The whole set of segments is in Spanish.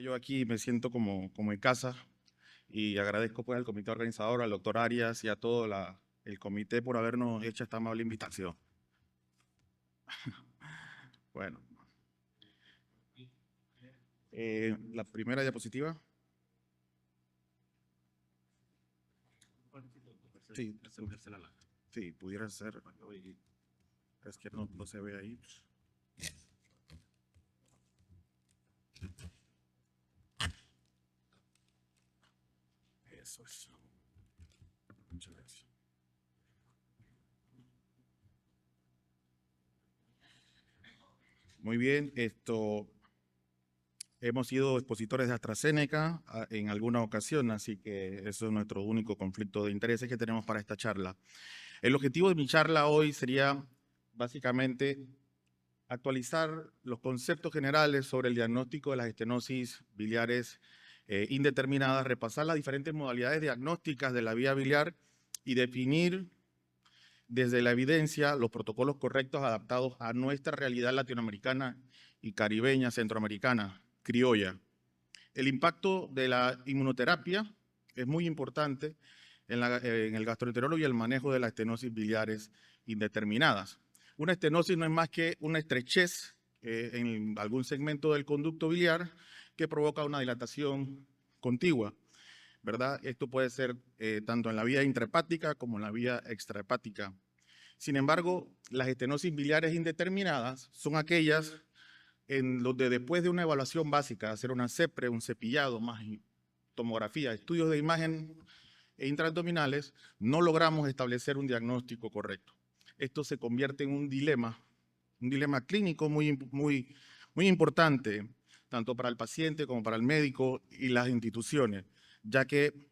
Yo aquí me siento como en casa y agradezco pues al comité organizador, al doctor Arias y a todo el comité por habernos hecho esta amable invitación. Bueno, la primera diapositiva. Sí, sí, pudiera ser. Es que no se ve ahí. Eso es. Muchas gracias. Muy bien, hemos sido expositores de AstraZeneca en alguna ocasión, así que eso es nuestro único conflicto de intereses que tenemos para esta charla. El objetivo de mi charla hoy sería básicamente actualizar los conceptos generales sobre el diagnóstico de las estenosis biliares indeterminadas, repasar las diferentes modalidades diagnósticas de la vía biliar y definir desde la evidencia los protocolos correctos adaptados a nuestra realidad latinoamericana y caribeña, centroamericana, criolla. El impacto de la inmunoterapia es muy importante en el gastroenterólogo y el manejo de las estenosis biliares indeterminadas. Una estenosis no es más que una estrechez en algún segmento del conducto biliar que provoca una dilatación contigua, ¿verdad? Esto puede ser tanto en la vía intrahepática como en la vía extrahepática. Sin embargo, las estenosis biliares indeterminadas son aquellas en donde después de una evaluación básica, hacer una CEPRE, un cepillado, más tomografía, estudios de imagen intraabdominales, no logramos establecer un diagnóstico correcto. Esto se convierte en un dilema clínico muy importante, tanto para el paciente como para el médico y las instituciones, ya que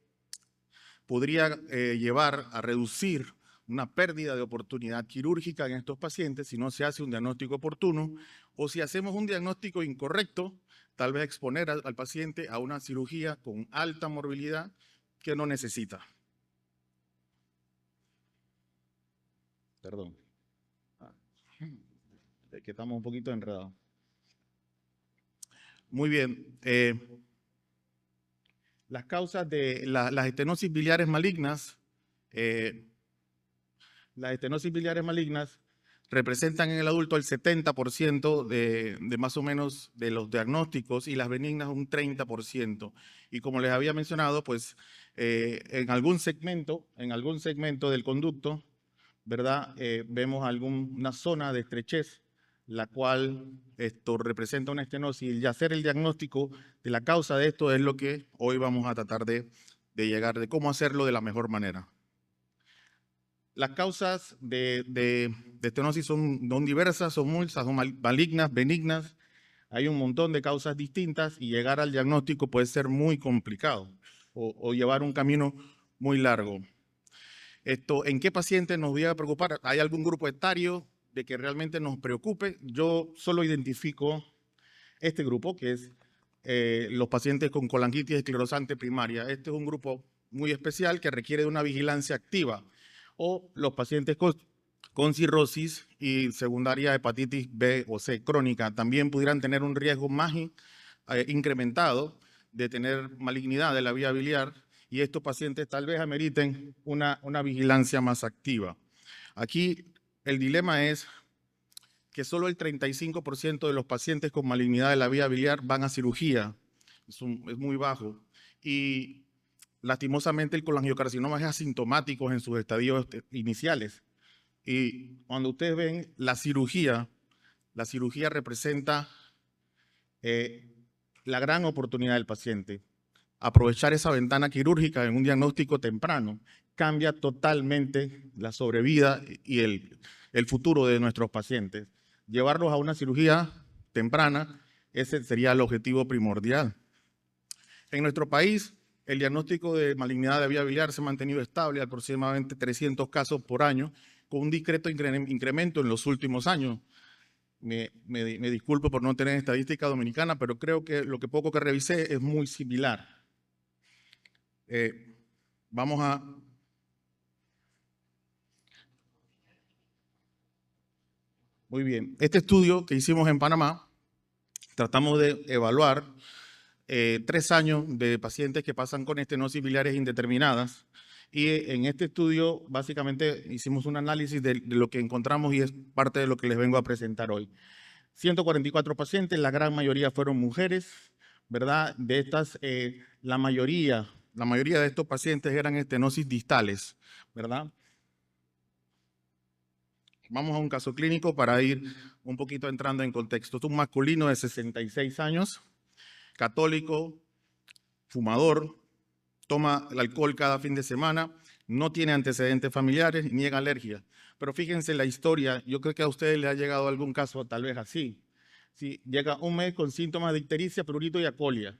podría llevar a reducir una pérdida de oportunidad quirúrgica en estos pacientes si no se hace un diagnóstico oportuno, o si hacemos un diagnóstico incorrecto, tal vez exponer al paciente a una cirugía con alta morbilidad que no necesita. Perdón. Es que estamos un poquito enredados. Muy bien. Las causas de las estenosis biliares malignas, representan en el adulto el 70% de más o menos de los diagnósticos y las benignas un 30%. Y como les había mencionado, pues en algún segmento del conducto, ¿verdad? Vemos una zona de estrechez, la cual esto representa una estenosis, y hacer el diagnóstico de la causa de esto es lo que hoy vamos a tratar de llegar, de cómo hacerlo de la mejor manera. Las causas de estenosis son diversas, son muchas, son malignas, benignas. Hay un montón de causas distintas y llegar al diagnóstico puede ser muy complicado o llevar un camino muy largo. ¿En qué paciente nos debe preocupar? ¿Hay algún grupo etario de que realmente nos preocupe? Yo solo identifico este grupo, que es los pacientes con colangitis esclerosante primaria. Este es un grupo muy especial que requiere de una vigilancia activa. O los pacientes con cirrosis y secundaria hepatitis B o C crónica también pudieran tener un riesgo más incrementado de tener malignidad de la vía biliar, y estos pacientes tal vez ameriten una vigilancia más activa. Aquí el dilema es que solo el 35% de los pacientes con malignidad de la vía biliar van a cirugía. Es muy bajo. Y lastimosamente el colangiocarcinoma es asintomático en sus estadios iniciales. Y cuando ustedes ven la cirugía representa la gran oportunidad del paciente. Aprovechar esa ventana quirúrgica en un diagnóstico temprano cambia totalmente la sobrevida y el futuro de nuestros pacientes. Llevarlos a una cirugía temprana, ese sería el objetivo primordial. En nuestro país, el diagnóstico de malignidad de vía biliar se ha mantenido estable, aproximadamente 300 casos por año, con un discreto incremento en los últimos años. Me disculpo por no tener estadística dominicana, pero creo que lo poco que revisé es muy similar. Vamos a... Muy bien. Este estudio que hicimos en Panamá, tratamos de evaluar 3 años de pacientes que pasan con estenosis biliares indeterminadas. Y en este estudio, básicamente, hicimos un análisis de lo que encontramos y es parte de lo que les vengo a presentar hoy. 144 pacientes, la gran mayoría fueron mujeres, ¿verdad? De estas, la mayoría de estos pacientes eran estenosis distales, ¿verdad? Vamos a un caso clínico para ir un poquito entrando en contexto. Es un masculino de 66 años, católico, fumador, toma el alcohol cada fin de semana, no tiene antecedentes familiares, niega alergia. Pero fíjense la historia, yo creo que a ustedes les ha llegado algún caso tal vez así. Si llega un mes con síntomas de ictericia, prurito y acolia,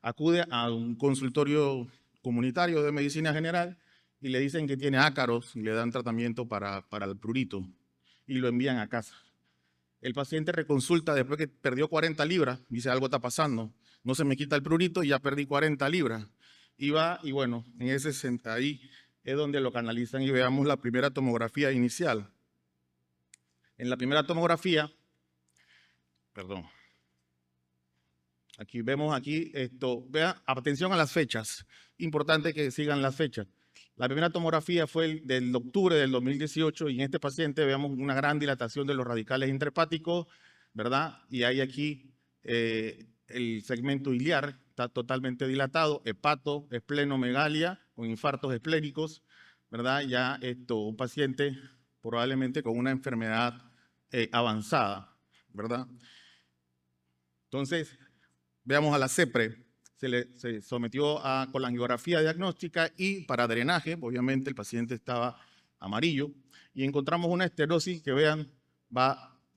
acude a un consultorio comunitario de medicina general y le dicen que tiene ácaros y le dan tratamiento para el prurito y lo envían a casa. El paciente reconsulta después que perdió 40 libras, dice algo está pasando, no se me quita el prurito y ya perdí 40 libras. Y va, y bueno, en ese ahí es donde lo canalizan y veamos la primera tomografía inicial. En la primera tomografía, perdón, aquí vemos esto, vean, atención a las fechas, importante que sigan las fechas. La primera tomografía fue del octubre del 2018 y en este paciente veamos una gran dilatación de los radicales intrahepáticos, ¿verdad? Y hay aquí el segmento iliar está totalmente dilatado, hepato, esplenomegalia con infartos esplénicos, ¿verdad? Ya un paciente probablemente con una enfermedad avanzada, ¿verdad? Entonces, veamos a la CEPRE. Se sometió a colangiografía diagnóstica y para drenaje, obviamente el paciente estaba amarillo, y encontramos una estenosis que vean,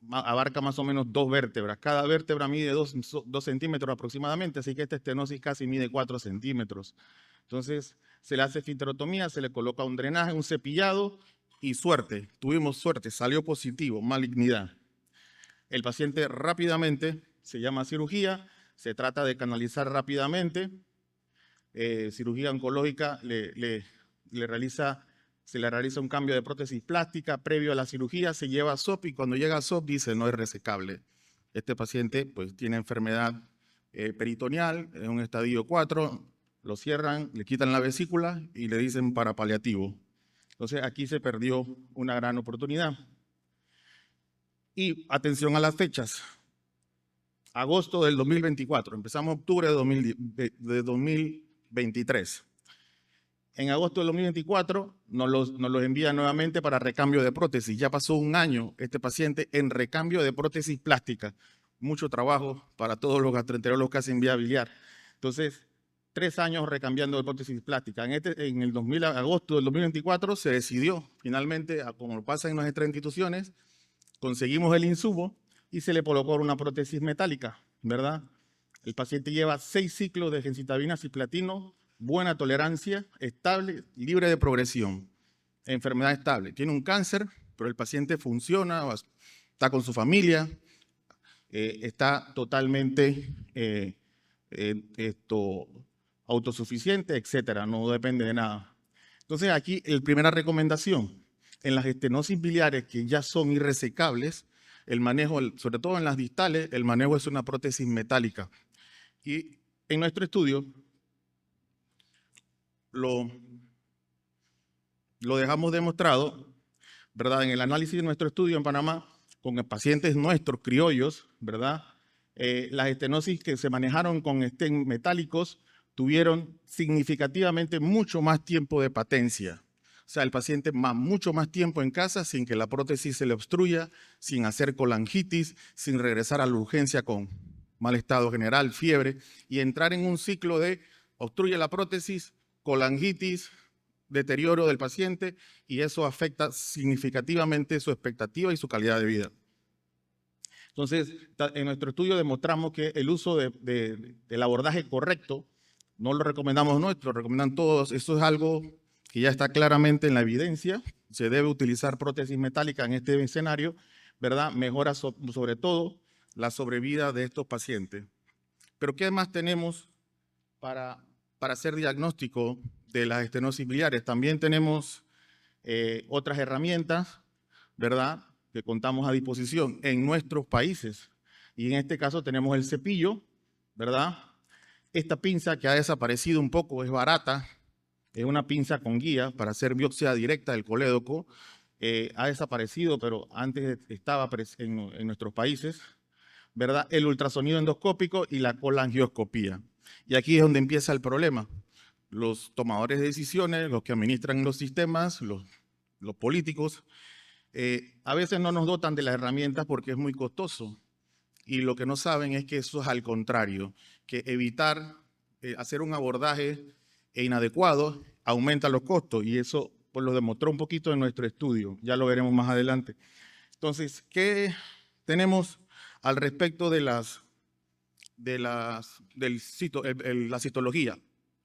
abarca más o menos 2 vértebras. Cada vértebra mide 2 centímetros aproximadamente, así que esta estenosis casi mide 4 centímetros. Entonces, se le hace esfinterotomía, se le coloca un drenaje, un cepillado y suerte, tuvimos suerte, salió positivo, malignidad. El paciente rápidamente se llama cirugía, se trata de canalizar rápidamente, cirugía oncológica, se le realiza un cambio de prótesis plástica, previo a la cirugía se lleva a SOP y cuando llega a SOP dice no es resecable. Este paciente pues tiene enfermedad peritoneal, en un estadio 4, lo cierran, le quitan la vesícula y le dicen para paliativo. Entonces aquí se perdió una gran oportunidad. Y atención a las fechas. Agosto del 2024, empezamos octubre de 2023. En agosto del 2024 nos los envía nuevamente para recambio de prótesis. Ya pasó un año este paciente en recambio de prótesis plástica. Mucho trabajo para todos los gastroenterólogos que hacen vía biliar. Entonces, 3 años recambiando de prótesis plástica. En el agosto del 2024 se decidió finalmente, como pasa en nuestras instituciones, conseguimos el insumo y se le colocó una prótesis metálica, ¿verdad? El paciente lleva 6 ciclos de gencitabina cisplatino, buena tolerancia, estable, libre de progresión, enfermedad estable. Tiene un cáncer, pero el paciente funciona, está con su familia, está totalmente autosuficiente, etcétera, no depende de nada. Entonces aquí la primera recomendación, en las estenosis biliares que ya son irresecables, el manejo, sobre todo en las distales, el manejo es una prótesis metálica. Y en nuestro estudio lo dejamos demostrado, ¿verdad? En el análisis de nuestro estudio en Panamá, con pacientes nuestros, criollos, ¿verdad? Las estenosis que se manejaron con estén metálicos tuvieron significativamente mucho más tiempo de patencia. O sea, el paciente mucho más tiempo en casa sin que la prótesis se le obstruya, sin hacer colangitis, sin regresar a la urgencia con mal estado general, fiebre, y entrar en un ciclo de obstruye la prótesis, colangitis, deterioro del paciente, y eso afecta significativamente su expectativa y su calidad de vida. Entonces, en nuestro estudio demostramos que el uso del abordaje correcto, no lo recomendamos nosotros, lo recomiendan todos, eso es algo que ya está claramente en la evidencia, se debe utilizar prótesis metálica en este escenario, ¿verdad? Mejora sobre todo la sobrevida de estos pacientes. Pero ¿qué más tenemos para hacer diagnóstico de las estenosis biliares? También tenemos otras herramientas, ¿verdad?, que contamos a disposición en nuestros países. Y en este caso tenemos el cepillo, ¿verdad?, Esta pinza que ha desaparecido un poco es barata, es una pinza con guía para hacer biopsia directa del colédoco. Ha desaparecido, pero antes estaba en nuestros países, ¿verdad? El ultrasonido endoscópico y la colangioscopía. Y aquí es donde empieza el problema. Los tomadores de decisiones, los que administran los sistemas, los políticos, a veces no nos dotan de las herramientas porque es muy costoso. Y lo que no saben es que eso es al contrario, que evitar hacer un abordaje inadecuado aumenta los costos, y eso pues lo demostró un poquito en nuestro estudio, ya lo veremos más adelante. Entonces, ¿qué tenemos al respecto de la citología?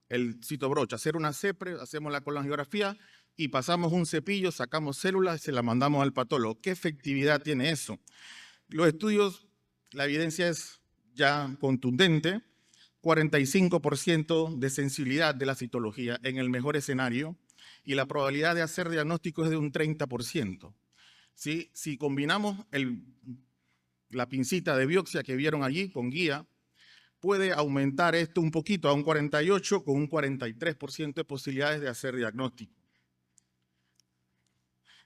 El citobroch, hacer una CEPRE, hacemos la colangiografía y pasamos un cepillo, sacamos células y se la mandamos al patólogo. ¿Qué efectividad tiene eso? Los estudios, la evidencia es ya contundente, 45% de sensibilidad de la citología en el mejor escenario, y la probabilidad de hacer diagnóstico es de un 30%. ¿Sí? Si combinamos la pincita de biopsia que vieron allí con guía, puede aumentar esto un poquito a un 48% con un 43% de posibilidades de hacer diagnóstico.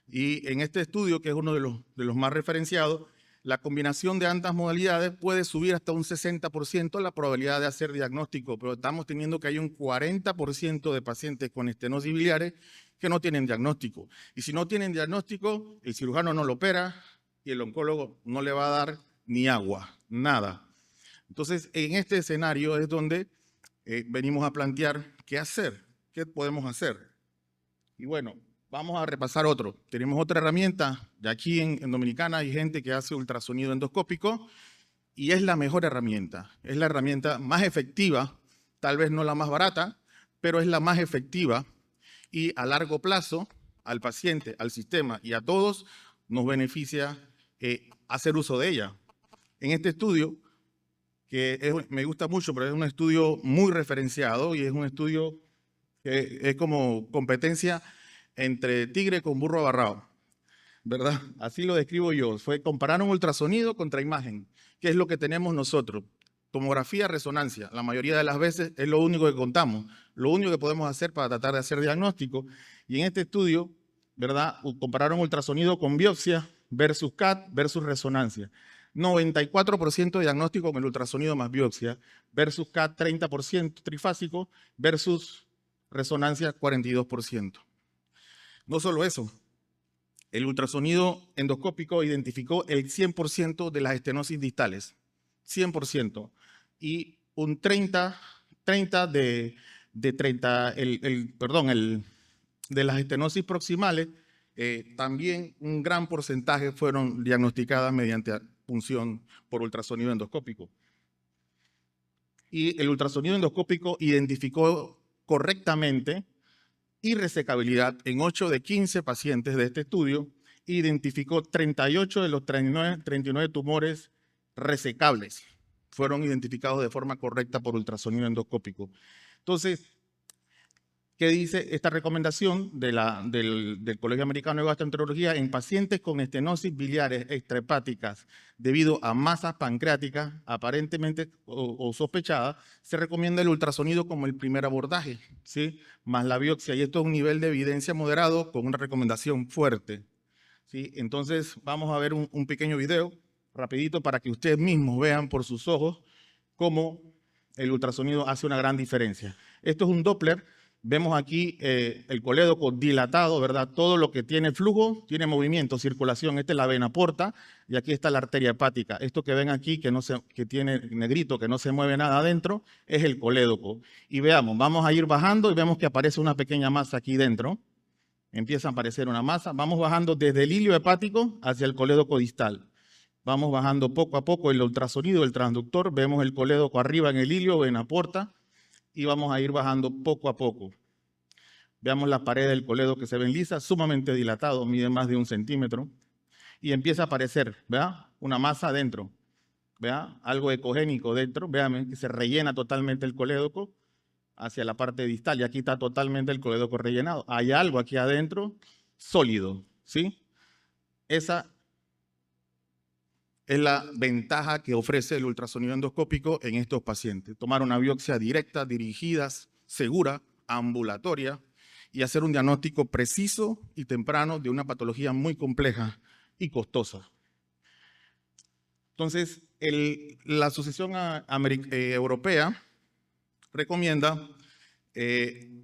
Y en este estudio, que es uno de los más referenciados, la combinación de ambas modalidades puede subir hasta un 60% la probabilidad de hacer diagnóstico, pero estamos teniendo que hay un 40% de pacientes con estenosis biliares que no tienen diagnóstico. Y si no tienen diagnóstico, el cirujano no lo opera y el oncólogo no le va a dar ni agua, nada. Entonces, en este escenario es donde venimos a plantear qué hacer, qué podemos hacer. Y bueno, vamos a repasar otro. Tenemos otra herramienta. De aquí en Dominicana hay gente que hace ultrasonido endoscópico y es la mejor herramienta. Es la herramienta más efectiva, tal vez no la más barata, pero es la más efectiva, y a largo plazo al paciente, al sistema y a todos nos beneficia hacer uso de ella. En este estudio, me gusta mucho, pero es un estudio muy referenciado y es un estudio que es como competencia entre tigre con burro abarrado, ¿verdad? Así lo describo yo. Compararon ultrasonido contra imagen, que es lo que tenemos nosotros. Tomografía, resonancia. La mayoría de las veces es lo único que contamos, lo único que podemos hacer para tratar de hacer diagnóstico. Y en este estudio, ¿verdad? Compararon ultrasonido con biopsia versus CAT versus resonancia. 94% de diagnóstico con el ultrasonido más biopsia versus CAT 30% trifásico versus resonancia 42%. No solo eso, el ultrasonido endoscópico identificó el 100% de las estenosis distales, 100%, y un 30 de las estenosis proximales, también un gran porcentaje fueron diagnosticadas mediante punción por ultrasonido endoscópico. Y el ultrasonido endoscópico identificó correctamente irresecabilidad en 8 de 15 pacientes de este estudio, identificó 38 de los 39 tumores resecables. Fueron identificados de forma correcta por ultrasonido endoscópico. Entonces, ¿qué dice esta recomendación del Colegio Americano de Gastroenterología? En pacientes con estenosis biliares extrahepáticas debido a masas pancreáticas aparentemente o sospechadas, se recomienda el ultrasonido como el primer abordaje, ¿sí? Más la biopsia, y esto es un nivel de evidencia moderado con una recomendación fuerte, ¿sí? Entonces vamos a ver un pequeño video rapidito para que ustedes mismos vean por sus ojos cómo el ultrasonido hace una gran diferencia. Esto es un Doppler. Vemos aquí el colédoco dilatado, ¿verdad? Todo lo que tiene flujo, tiene movimiento, circulación. Esta es la vena porta y aquí está la arteria hepática. Esto que ven aquí, que tiene negrito, que no se mueve nada adentro, es el colédoco. Y veamos, vamos a ir bajando y vemos que aparece una pequeña masa aquí dentro. Empieza a aparecer una masa. Vamos bajando desde el hilio hepático hacia el colédoco distal. Vamos bajando poco a poco el ultrasonido, el transductor. Vemos el colédoco arriba en el hilio, vena porta. Y vamos a ir bajando poco a poco. Veamos la pared del colédoco que se ven lisa, sumamente dilatado, mide más de 1 centímetro. Y empieza a aparecer, ¿verdad? Una masa adentro, ¿verdad? Algo ecogénico dentro, véanme, que se rellena totalmente el colédoco hacia la parte distal. Y aquí está totalmente el colédoco rellenado. Hay algo aquí adentro sólido, ¿sí? Esa es la ventaja que ofrece el ultrasonido endoscópico en estos pacientes. Tomar una biopsia directa, dirigida, segura, ambulatoria, y hacer un diagnóstico preciso y temprano de una patología muy compleja y costosa. Entonces, la Asociación Europea recomienda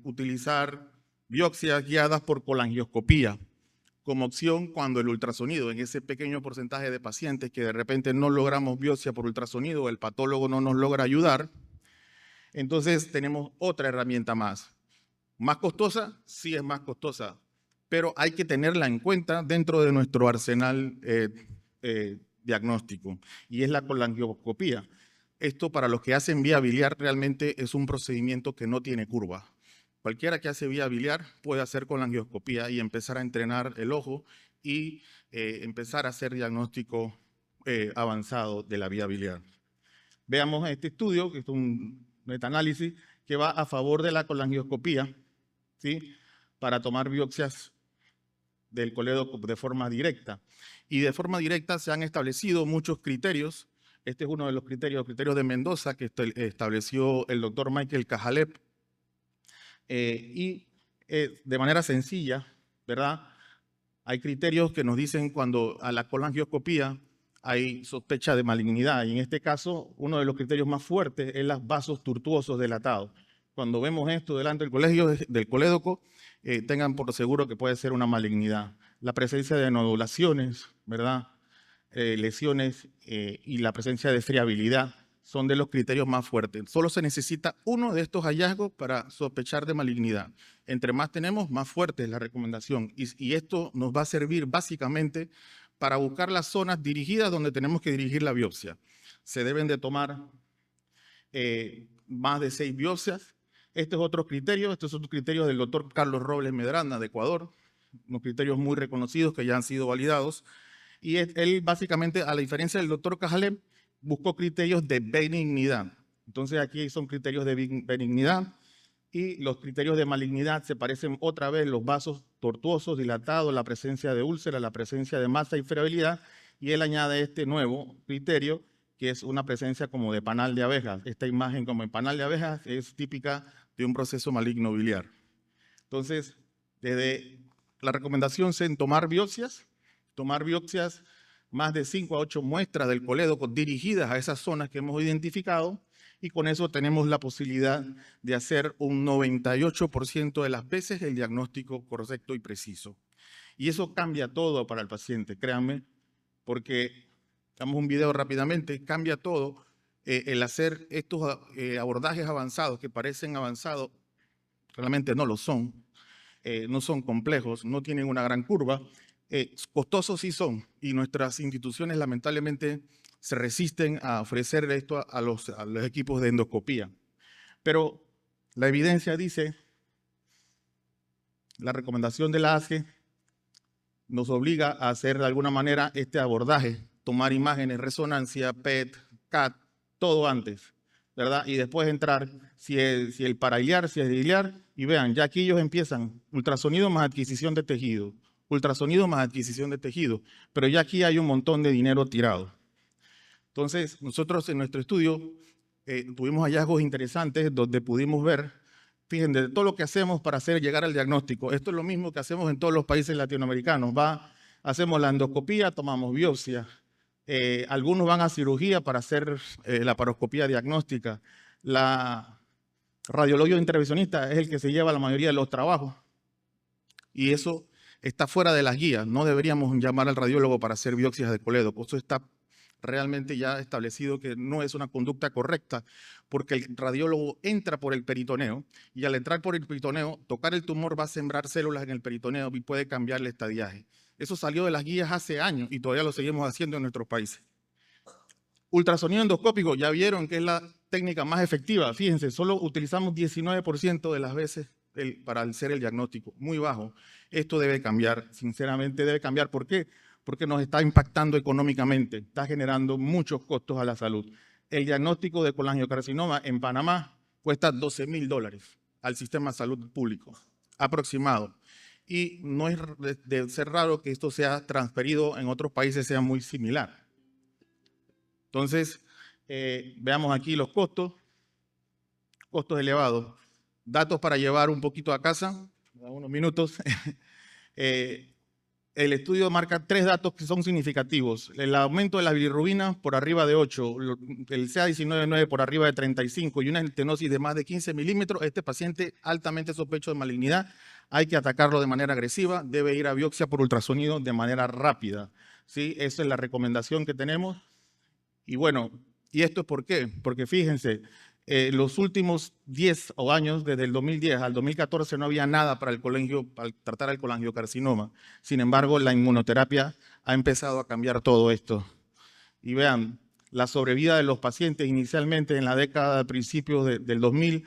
utilizar biopsias guiadas por colangioscopía como opción cuando el ultrasonido, en ese pequeño porcentaje de pacientes que de repente no logramos biopsia por ultrasonido, el patólogo no nos logra ayudar, entonces tenemos otra herramienta más. ¿Más costosa? Sí, es más costosa, pero hay que tenerla en cuenta dentro de nuestro arsenal diagnóstico, y es la colangioscopía. Esto, para los que hacen vía biliar, realmente es un procedimiento que no tiene curva. Cualquiera que hace vía biliar puede hacer colangioscopía y empezar a entrenar el ojo y empezar a hacer diagnóstico avanzado de la vía biliar. Veamos este estudio, que es un metaanálisis que va a favor de la colangioscopía, ¿sí?, para tomar biopsias del colédoco de forma directa. Y de forma directa se han establecido muchos criterios. Este es uno de los criterios de Mendoza, que estableció el doctor Michael Cajalep. De manera sencilla, ¿verdad? Hay criterios que nos dicen cuando a la colangioscopía hay sospecha de malignidad. Y en este caso, uno de los criterios más fuertes es los vasos tortuosos dilatados. Cuando vemos esto delante del colédoco, tengan por seguro que puede ser una malignidad. La presencia de nodulaciones, ¿verdad? Lesiones y la presencia de friabilidad son de los criterios más fuertes. Solo se necesita uno de estos hallazgos para sospechar de malignidad. Entre más tenemos, más fuerte es la recomendación. Y esto nos va a servir básicamente para buscar las zonas dirigidas donde tenemos que dirigir la biopsia. Se deben de tomar más de 6 biopsias. Este es otro criterio. Estos son los criterios del doctor Carlos Robles Medranda, de Ecuador. Unos criterios muy reconocidos que ya han sido validados. Y él básicamente, a la diferencia del doctor Cajalep, buscó criterios de benignidad. Entonces aquí son criterios de benignidad, y los criterios de malignidad se parecen otra vez: los vasos tortuosos, dilatados, la presencia de úlcera, la presencia de masa y friabilidad, y él añade este nuevo criterio, que es una presencia como de panal de abejas. Esta imagen como en panal de abejas es típica de un proceso maligno biliar. Entonces, desde la recomendación es en tomar biopsias más de 5 a 8 muestras del colédoco dirigidas a esas zonas que hemos identificado, y con eso tenemos la posibilidad de hacer un 98% de las veces el diagnóstico correcto y preciso. Y eso cambia todo para el paciente, créanme, porque, damos un video rápidamente, cambia todo el hacer estos abordajes avanzados que parecen avanzados, realmente no lo son, no son complejos, no tienen una gran curva. Costosos sí son, y nuestras instituciones lamentablemente se resisten a ofrecer esto a los equipos de endoscopía. Pero la evidencia dice, la recomendación de la ASGE nos obliga a hacer de alguna manera este abordaje, tomar imágenes, resonancia, PET, CAT, todo antes, ¿verdad? Y después entrar, si el parailiar, si es iliar, y vean, ya aquí ellos empiezan ultrasonido más adquisición de tejido, ultrasonido más adquisición de tejido, pero ya aquí hay un montón de dinero tirado. Entonces, nosotros en nuestro estudio tuvimos hallazgos interesantes donde pudimos ver, fíjense, de todo lo que hacemos para llegar al diagnóstico. Esto es lo mismo que hacemos en todos los países latinoamericanos. Hacemos la endoscopía, tomamos biopsia. Algunos van a cirugía para hacer la laparoscopía diagnóstica. La radiología intervencionista es el que se lleva la mayoría de los trabajos. Y eso está fuera de las guías. No deberíamos llamar al radiólogo para hacer biopsias de colédoco. Eso está realmente ya establecido que no es una conducta correcta, porque el radiólogo entra por el peritoneo, y al entrar por el peritoneo, tocar el tumor va a sembrar células en el peritoneo y puede cambiar el estadiaje. Eso salió de las guías hace años y todavía lo seguimos haciendo en nuestros países. Ultrasonido endoscópico, ya vieron que es la técnica más efectiva. Fíjense, solo utilizamos 19% de las veces para hacer el diagnóstico, muy bajo. Esto debe cambiar, sinceramente debe cambiar. ¿Por qué? Porque nos está impactando económicamente, está generando muchos costos a la salud. El diagnóstico de colangiocarcinoma en Panamá cuesta $12.000 al sistema de salud público, aproximado. Y no es de ser raro que esto sea transferido en otros países, sea muy similar. Entonces, veamos aquí los costos elevados. Datos para llevar un poquito a casa, unos minutos. El estudio marca 3 datos que son significativos. El aumento de la bilirrubina por arriba de 8, el CA19-9 por arriba de 35 y una estenosis de más de 15 milímetros. Este paciente altamente sospechoso de malignidad. Hay que atacarlo de manera agresiva. Debe ir a biopsia por ultrasonido de manera rápida. ¿Sí? Esa es la recomendación que tenemos. Y bueno, ¿y esto es por qué? Porque fíjense, los últimos 10 años, desde el 2010 al 2014, no había nada para tratar el colangiocarcinoma. Sin embargo, la inmunoterapia ha empezado a cambiar todo esto. Y vean, la sobrevida de los pacientes inicialmente en la década de principios del 2000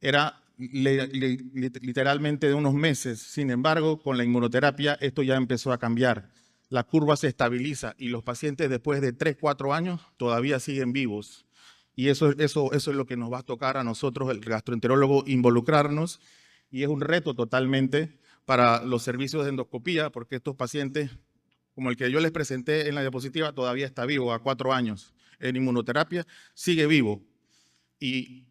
era literalmente de unos meses. Sin embargo, con la inmunoterapia esto ya empezó a cambiar. La curva se estabiliza y los pacientes después de 3, 4 años todavía siguen vivos. Y eso es lo que nos va a tocar a nosotros, el gastroenterólogo, involucrarnos. Y es un reto totalmente para los servicios de endoscopía, porque estos pacientes, como el que yo les presenté en la diapositiva, todavía está vivo a 4 años. En inmunoterapia sigue vivo y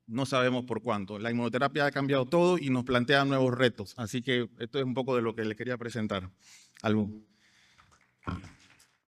no sabemos por cuánto. La inmunoterapia ha cambiado todo y nos plantea nuevos retos. Así que esto es un poco de lo que les quería presentar. Algo.